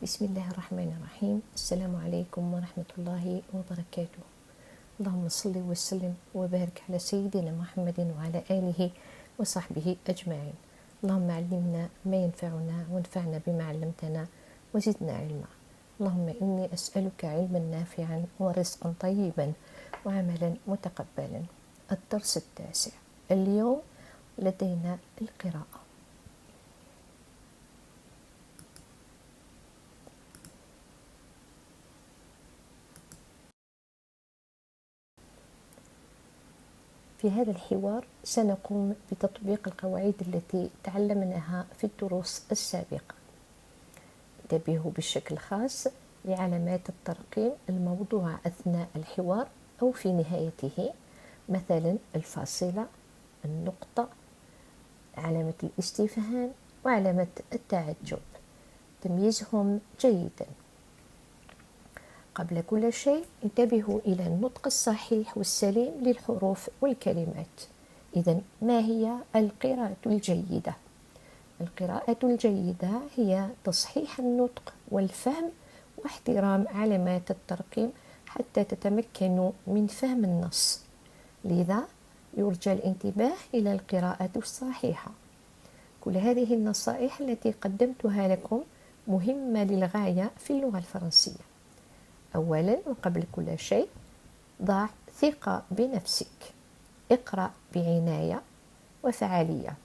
بسم الله الرحمن الرحيم. السلام عليكم ورحمة الله وبركاته. اللهم صل وسلم وبارك على سيدنا محمد وعلى آله وصحبه أجمعين. اللهم علمنا ما ينفعنا وانفعنا بما علمتنا وزدنا علما. اللهم إني أسألك علما نافعا ورزقا طيبا وعملا متقبلا. الدرس التاسع. اليوم لدينا القراءة. في هذا الحوار سنقوم بتطبيق القواعد التي تعلمناها في الدروس السابقة. انتبهوا بشكل خاص لعلامات الترقيم الموضوعة أثناء الحوار أو في نهايته، مثلا الفاصلة، النقطة، علامة الاستفهام وعلامة التعجب. تمييزهم جيدا. قبل كل شيء انتبهوا إلى النطق الصحيح والسليم للحروف والكلمات. إذن ما هي القراءة الجيدة؟ القراءة الجيدة هي تصحيح النطق والفهم واحترام علامات الترقيم حتى تتمكنوا من فهم النص. لذا يرجى الانتباه إلى القراءة الصحيحة. كل هذه النصائح التي قدمتها لكم مهمة للغاية في اللغة الفرنسية. أولا وقبل كل شيء، ضع ثقة بنفسك. اقرأ بعناية وفعالية.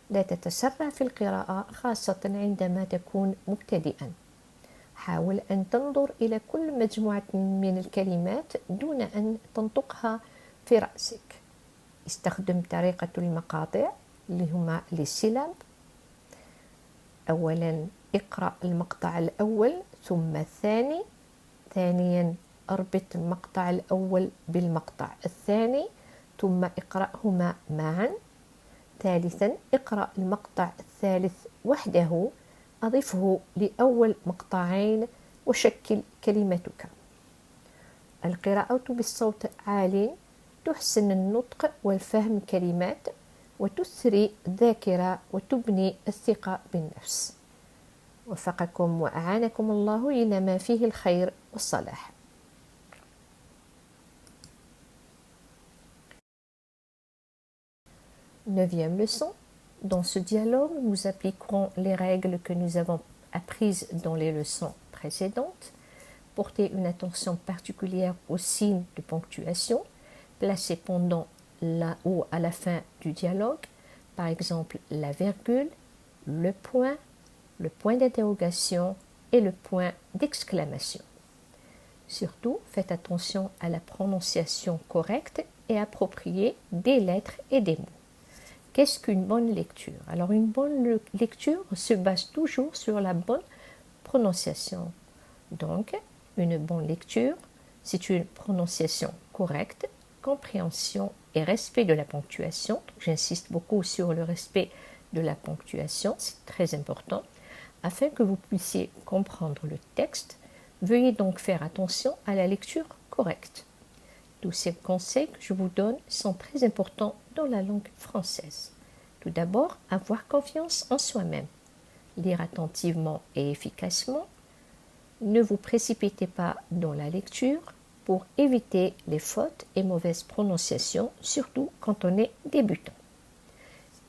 لا تتسرع في القراءة خاصة عندما تكون مبتدئا. حاول أن تنظر إلى كل مجموعة من الكلمات دون أن تنطقها في رأسك. استخدم طريقة المقاطع اللي هما للسيلاب. أولا اقرأ المقطع الأول ثم الثاني. ثانيا اربط المقطع الأول بالمقطع الثاني ثم اقرأهما معا. ثالثا اقرأ المقطع الثالث وحده، أضفه لأول مقطعين وشكل كلمتك. القراءة بالصوت عال تحسن النطق والفهم كلمات وتثري الذاكرة وتبني الثقة بالنفس. وفقكم وأعانكم الله إلى ما فيه الخير والصلاح. Neuvième leçon. Dans ce dialogue, nous appliquerons les règles que nous avons apprises dans les leçons précédentes. Portez une attention particulière aux signes de ponctuation placés pendant la ou à la fin du dialogue, par exemple la virgule, le point d'interrogation et le point d'exclamation. Surtout, faites attention à la prononciation correcte et appropriée des lettres et des mots. Qu'est-ce qu'une bonne lecture? Alors, une bonne lecture se base toujours sur la bonne prononciation. Donc, une bonne lecture, c'est une prononciation correcte, compréhension et respect de la ponctuation. J'insiste beaucoup sur le respect de la ponctuation, c'est très important. Afin que vous puissiez comprendre le texte, veuillez donc faire attention à la lecture correcte. Tous ces conseils que je vous donne sont très importants dans la langue française. Tout d'abord, avoir confiance en soi-même. Lire attentivement et efficacement. Ne vous précipitez pas dans la lecture pour éviter les fautes et mauvaises prononciations, surtout quand on est débutant.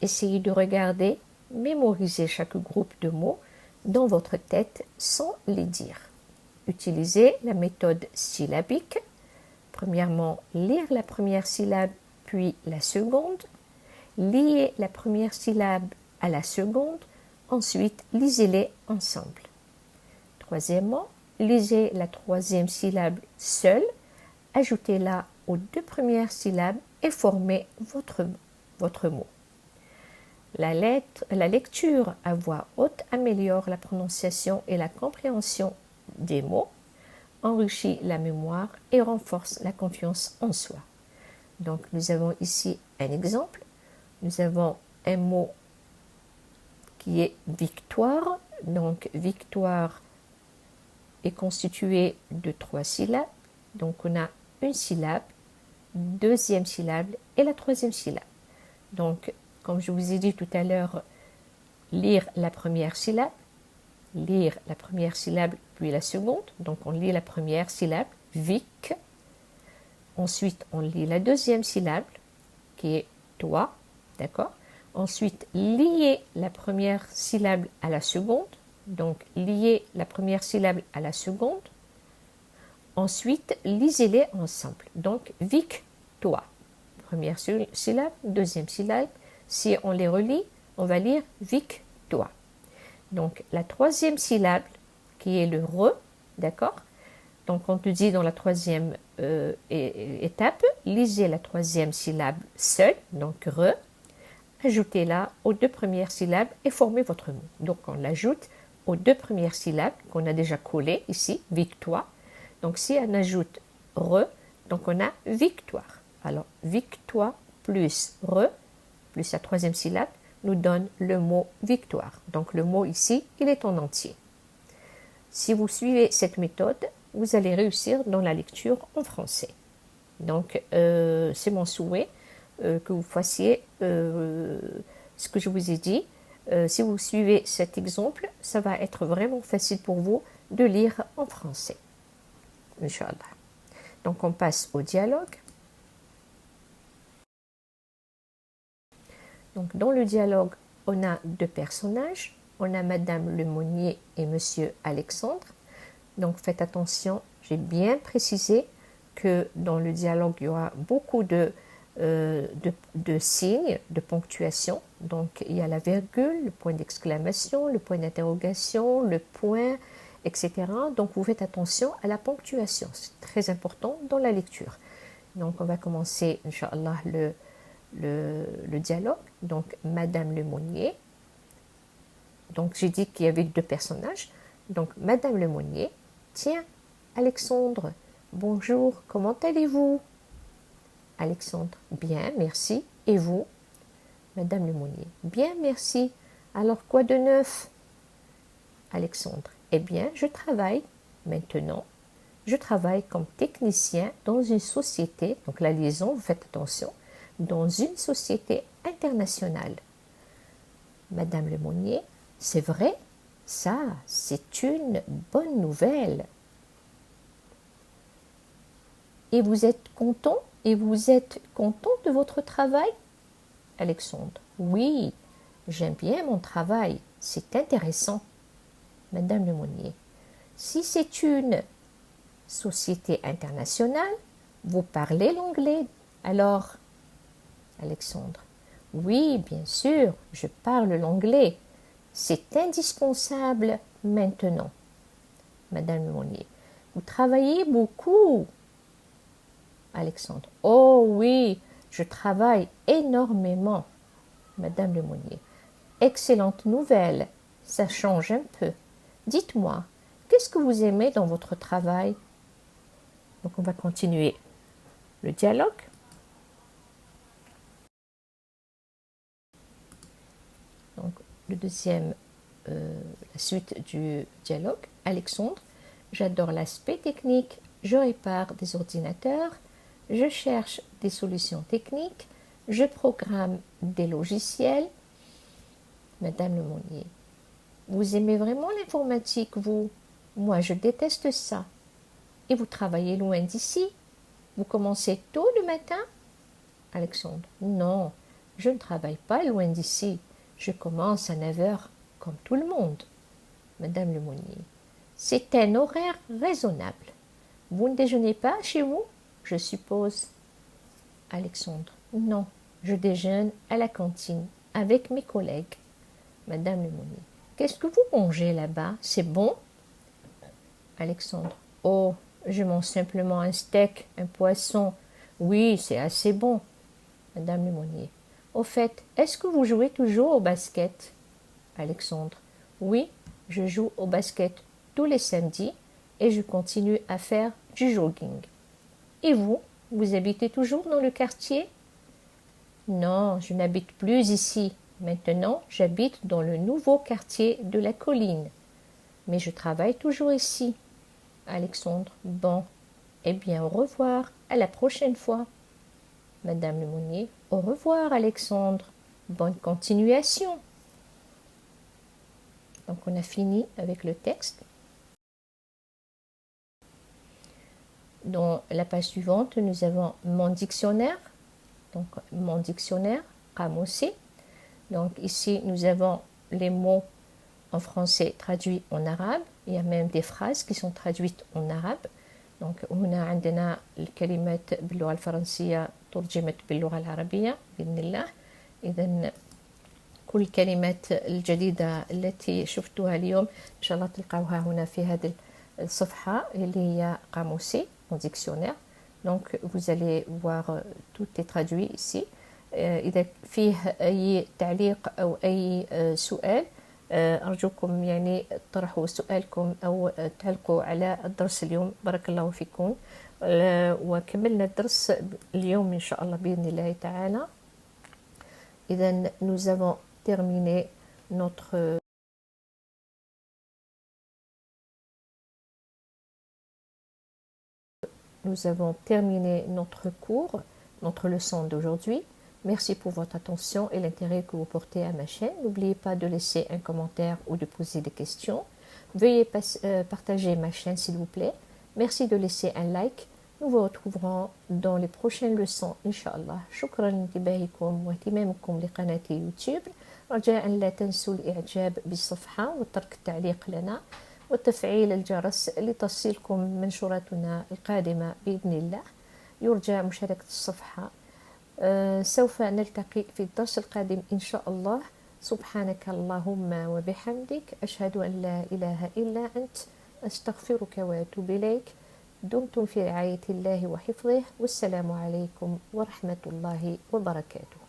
Essayez de regarder, mémoriser chaque groupe de mots dans votre tête sans les dire. Utilisez la méthode syllabique. Premièrement, lire la première syllabe puis la seconde. Liez la première syllabe à la seconde. Ensuite, lisez-les ensemble. Troisièmement, lisez la troisième syllabe seule. Ajoutez-la aux deux premières syllabes et formez votre mot. La lecture à voix haute améliore la prononciation et la compréhension des mots, enrichit la mémoire et renforce la confiance en soi. Donc nous avons ici un exemple. Nous avons un mot qui est victoire. Donc victoire est constitué de 3 syllabes. Donc on a une syllabe, deuxième syllabe et la troisième syllabe. Donc comme je vous ai dit tout à l'heure, lire la première syllabe, lire la première syllabe puis la seconde. Donc on lit la première syllabe, Vic. Ensuite, on lit la deuxième syllabe qui est toi, d'accord? Ensuite, liez la première syllabe à la seconde. Donc, liez la première syllabe à la seconde. Ensuite, lisez-les ensemble. Donc, Vic, toi. Première syllabe, deuxième syllabe. Si on les relie, on va lire Vic, toi. Donc, la troisième syllabe, qui est le re, d'accord? Donc, on te dit dans la troisième étape, lisez la troisième syllabe seule, donc re, ajoutez-la aux deux premières syllabes et formez votre mot. Donc, on l'ajoute aux deux premières syllabes qu'on a déjà collées ici, victoire. Donc, si on ajoute re, donc on a victoire. Alors, victoire plus re, plus la troisième syllabe, nous donne le mot victoire. Donc, le mot ici, il est en entier. Si vous suivez cette méthode, vous allez réussir dans la lecture en français. Donc, c'est mon souhait que vous fassiez ce que je vous ai dit. Si vous suivez cet exemple, ça va être vraiment facile pour vous de lire en français. Inch'Allah. Donc, on passe au dialogue. Donc, dans le dialogue, on a deux personnages. On a Madame Lemonnier et Monsieur Alexandre. Donc, faites attention, j'ai bien précisé que dans le dialogue, il y aura beaucoup de signes, de ponctuation. Donc, il y a la virgule, le point d'exclamation, le point d'interrogation, le point, etc. Donc, vous faites attention à la ponctuation. C'est très important dans la lecture. Donc, on va commencer, Inch'Allah, le dialogue. Donc, Madame Lemonnier. Donc, j'ai dit qu'il y avait deux personnages. Donc, Madame Lemonnier. Tiens, Alexandre, bonjour, comment allez-vous? Alexandre, bien, merci. Et vous? Madame Lemonnier, bien, merci. Alors, quoi de neuf? Alexandre, eh bien, je travaille maintenant. Je travaille comme technicien dans une société, donc la liaison, vous faites attention, dans une société internationale. Madame Lemonnier, c'est vrai? Ça, c'est une bonne nouvelle. Et vous êtes content? Et vous êtes content de votre travail? Alexandre, oui, j'aime bien mon travail, c'est intéressant. Madame Lemonnier, si c'est une société internationale, vous parlez l'anglais, alors? Alexandre, oui, bien sûr, je parle l'anglais. C'est indispensable maintenant. Madame Lemonnier, vous travaillez beaucoup? Alexandre, oh oui, je travaille énormément. Madame Lemonnier, excellente nouvelle, ça change un peu. Dites-moi, qu'est-ce que vous aimez dans votre travail? Donc on va continuer le dialogue. Donc la suite du dialogue. Alexandre, j'adore l'aspect technique, je répare des ordinateurs, je cherche des solutions techniques, je programme des logiciels. Madame Lemonnier, vous aimez vraiment l'informatique, vous? Moi, je déteste ça. Et vous travaillez loin d'ici? Vous commencez tôt le matin? Alexandre, non, je ne travaille pas loin d'ici. Je commence à 9 heures, comme tout le monde. Madame Lemonnier, c'est un horaire raisonnable. Vous ne déjeunez pas chez vous, je suppose? Alexandre, non, je déjeune à la cantine avec mes collègues. Madame Lemonnier, qu'est-ce que vous mangez là-bas? C'est bon? Alexandre, oh, je mange simplement un steak, un poisson. Oui, c'est assez bon. Madame Lemonnier, au fait, est-ce que vous jouez toujours au basket? Alexandre, oui, je joue au basket tous les samedis et je continue à faire du jogging. Et vous, vous habitez toujours dans le quartier? Non, je n'habite plus ici. Maintenant, j'habite dans le nouveau quartier de la colline. Mais je travaille toujours ici. Alexandre, bon, eh bien au revoir, à la prochaine fois. Madame Lemonnier, au revoir Alexandre, bonne continuation. Donc on a fini avec le texte. Dans la page suivante, nous avons mon dictionnaire. Donc mon dictionnaire, قاموسي. Donc ici, nous avons les mots en français traduits en arabe. Il y a même des phrases qui sont traduites en arabe. Donc هنا عندنا الكلمات باللغة الفرنسية ترجمت باللغة العربية بإذن الله. إذن كل الكلمات الجديدة التي شفتوها اليوم إن شاء الله تلقاوها هنا في هذه الصفحة اللي هي قاموسي mon dictionnaire. Donc vous allez voir tout est traduit ici. إذا فيه أي تعليق أو أي سؤال أرجوكم يعني طرحوا سؤالكم أو تعلقوا على الدرس اليوم. بارك الله فيكم. وكملنا الدرس اليوم إن شاء الله بإذن الله تعالى. إذا nous avons terminé notre cours, notre leçon d'aujourd'hui. Merci pour votre attention et l'intérêt que vous portez à ma chaîne. N'oubliez pas de laisser un commentaire ou de poser des questions. Veuillez partager ma chaîne s'il vous plaît. Merci de laisser un like. Nous vous retrouverons dans les prochaines leçons إن شاء الله. شكرا لانتباهكم واهتمامكم لقناة يوتيوب. رجاء لا تنسوا الإعجاب بالصفحة وترك التعليق لنا وتفعيل الجرس لتصلكم منشوراتنا القادمة بإذن الله. يرجى مشاركة الصفحة. سوف نلتقي في الدرس القادم إن شاء الله. سبحانك اللهم وبحمدك أشهد أن لا إله إلا أنت أستغفرك وأتوب إليك. دمتم في رعاية الله وحفظه والسلام عليكم ورحمة الله وبركاته.